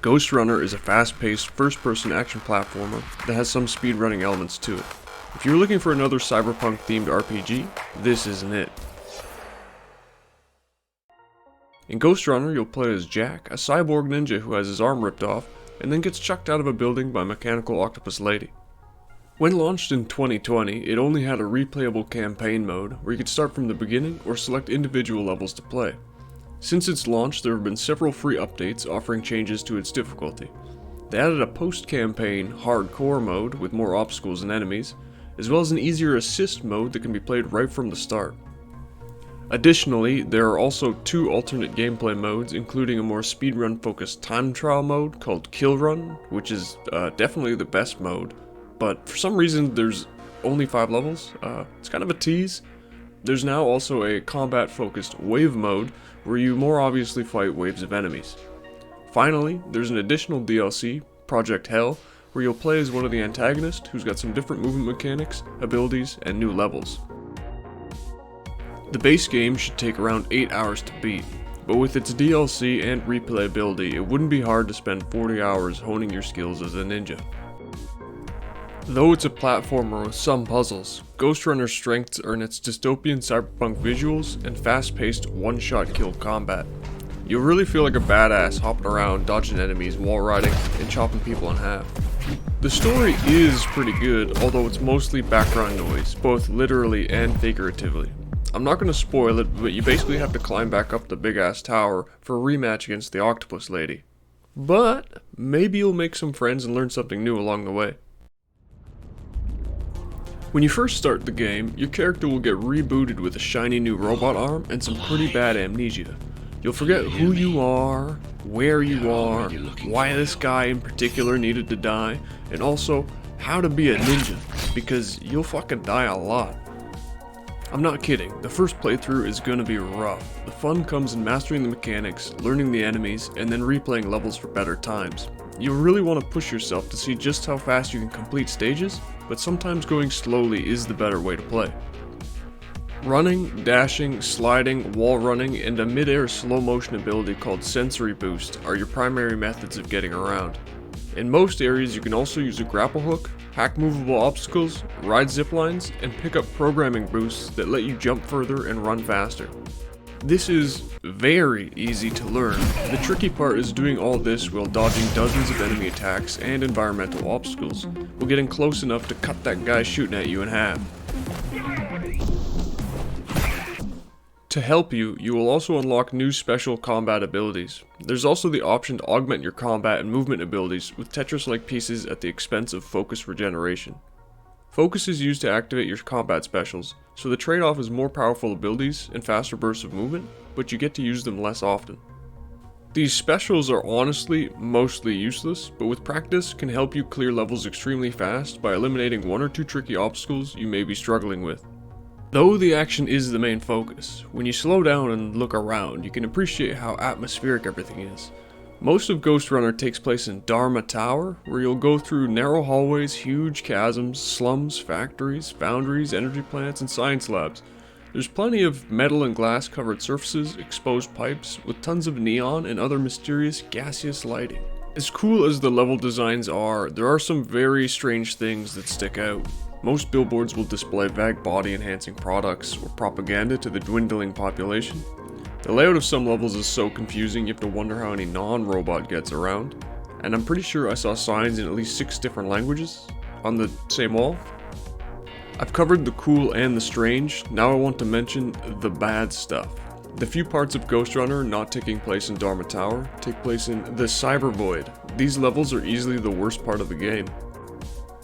Ghostrunner is a fast-paced, first-person action platformer that has some speedrunning elements to it. If you're looking for another cyberpunk-themed RPG, this isn't it. In Ghostrunner, you'll play as Jack, a cyborg ninja who has his arm ripped off, and then gets chucked out of a building by a mechanical octopus lady. When launched in 2020, it only had a replayable campaign mode, where you could start from the beginning or select individual levels to play. Since its launch, there have been several free updates offering changes to its difficulty. They added a post-campaign hardcore mode with more obstacles and enemies, as well as an easier assist mode that can be played right from the start. Additionally, there are also 2 alternate gameplay modes, including a more speedrun-focused time trial mode called Kill Run, which is definitely the best mode, but for some reason there's only 5 levels. It's kind of a tease. There's now also a combat-focused wave mode, where you more obviously fight waves of enemies. Finally, there's an additional DLC, Project Hell, where you'll play as one of the antagonists who's got some different movement mechanics, abilities, and new levels. The base game should take around 8 hours to beat, but with its DLC and replayability, it wouldn't be hard to spend 40 hours honing your skills as a ninja. Though it's a platformer with some puzzles, Ghostrunner's strengths are in its dystopian cyberpunk visuals and fast-paced one-shot kill combat. You'll really feel like a badass hopping around, dodging enemies, wall riding, and chopping people in half. The story is pretty good, although it's mostly background noise, both literally and figuratively. I'm not going to spoil it, but you basically have to climb back up the big-ass tower for a rematch against the octopus lady. But maybe you'll make some friends and learn something new along the way. When you first start the game, your character will get rebooted with a shiny new robot arm and some pretty bad amnesia. You'll forget who you are, where you are, why this guy in particular needed to die, and also how to be a ninja, because you'll fucking die a lot. I'm not kidding, the first playthrough is gonna be rough. The fun comes in mastering the mechanics, learning the enemies, and then replaying levels for better times. You'll really want to push yourself to see just how fast you can complete stages, but sometimes going slowly is the better way to play. Running, dashing, sliding, wall running, and a mid-air slow motion ability called Sensory Boost are your primary methods of getting around. In most areas you can also use a grapple hook, hack movable obstacles, ride ziplines, and pick up programming boosts that let you jump further and run faster. This is very easy to learn. The tricky part is doing all this while dodging dozens of enemy attacks and environmental obstacles, while getting close enough to cut that guy shooting at you in half. To help you, you will also unlock new special combat abilities. There's also the option to augment your combat and movement abilities with Tetris-like pieces at the expense of focus regeneration. Focus is used to activate your combat specials, so the trade-off is more powerful abilities and faster bursts of movement, but you get to use them less often. These specials are honestly mostly useless, but with practice can help you clear levels extremely fast by eliminating 1 or 2 tricky obstacles you may be struggling with. Though the action is the main focus, when you slow down and look around, you can appreciate how atmospheric everything is. Most of Ghostrunner takes place in Dharma Tower, where you'll go through narrow hallways, huge chasms, slums, factories, foundries, energy plants, and science labs. There's plenty of metal and glass covered surfaces, exposed pipes, with tons of neon and other mysterious gaseous lighting. As cool as the level designs are, there are some very strange things that stick out. Most billboards will display vague body enhancing products or propaganda to the dwindling population. The layout of some levels is so confusing you have to wonder how any non-robot gets around, and I'm pretty sure I saw signs in at least 6 different languages on the same wall. I've covered the cool and the strange, now I want to mention the bad stuff. The few parts of Ghostrunner not taking place in Dharma Tower take place in the Cyber Void. These levels are easily the worst part of the game.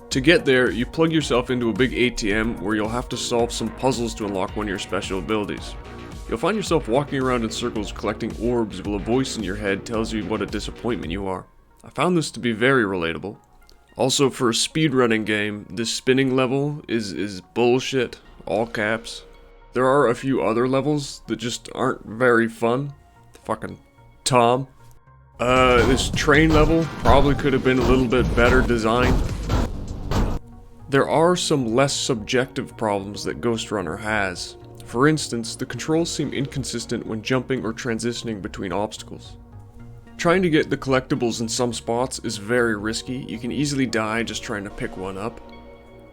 To get there, you plug yourself into a big ATM where you'll have to solve some puzzles to unlock one of your special abilities. You'll find yourself walking around in circles collecting orbs while a voice in your head tells you what a disappointment you are. I found this to be very relatable. Also, for a speedrunning game, this spinning level is bullshit, all caps. There are a few other levels that just aren't very fun. Fucking Tom. This train level probably could have been a little bit better designed. There are some less subjective problems that Ghostrunner has. For instance, the controls seem inconsistent when jumping or transitioning between obstacles. Trying to get the collectibles in some spots is very risky. You can easily die just trying to pick one up.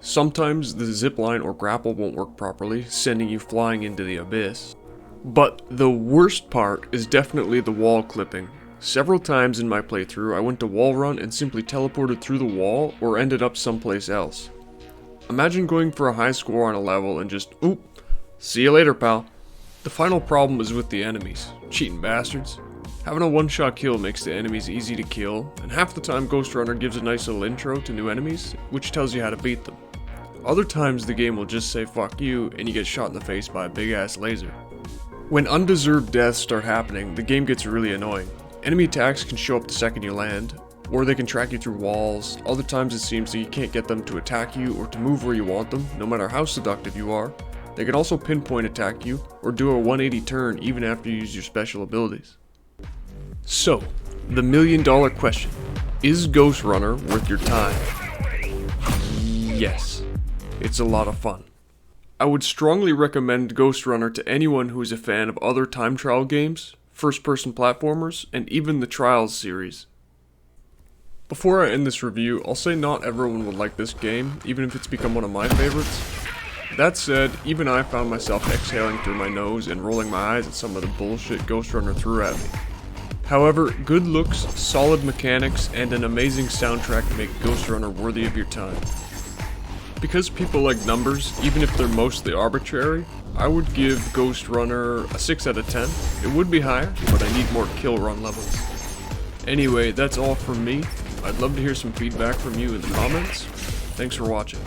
Sometimes the zipline or grapple won't work properly, sending you flying into the abyss. But the worst part is definitely the wall clipping. Several times in my playthrough I went to wall run and simply teleported through the wall or ended up someplace else. Imagine going for a high score on a level and just, oop, see you later pal. The final problem is with the enemies, cheating bastards. Having a one-shot kill makes the enemies easy to kill, and half the time Ghostrunner gives a nice little intro to new enemies, which tells you how to beat them. Other times the game will just say fuck you, and you get shot in the face by a big ass laser. When undeserved deaths start happening, the game gets really annoying. Enemy attacks can show up the second you land, or they can track you through walls. Other times it seems that you can't get them to attack you or to move where you want them, no matter how seductive you are. They can also pinpoint attack you, or do a 180 turn even after you use your special abilities. So, the $1,000,000 question, is Ghostrunner worth your time? Yes, it's a lot of fun. I would strongly recommend Ghostrunner to anyone who is a fan of other time trial games, first-person platformers, and even the Trials series. Before I end this review, I'll say not everyone would like this game, even if it's become one of my favorites. That said, even I found myself exhaling through my nose and rolling my eyes at some of the bullshit Ghostrunner threw at me. However, good looks, solid mechanics, and an amazing soundtrack make Ghostrunner worthy of your time. Because people like numbers, even if they're mostly arbitrary, I would give Ghostrunner a 6 out of 10. It would be higher, but I need more kill run levels. Anyway, that's all from me. I'd love to hear some feedback from you in the comments. Thanks for watching.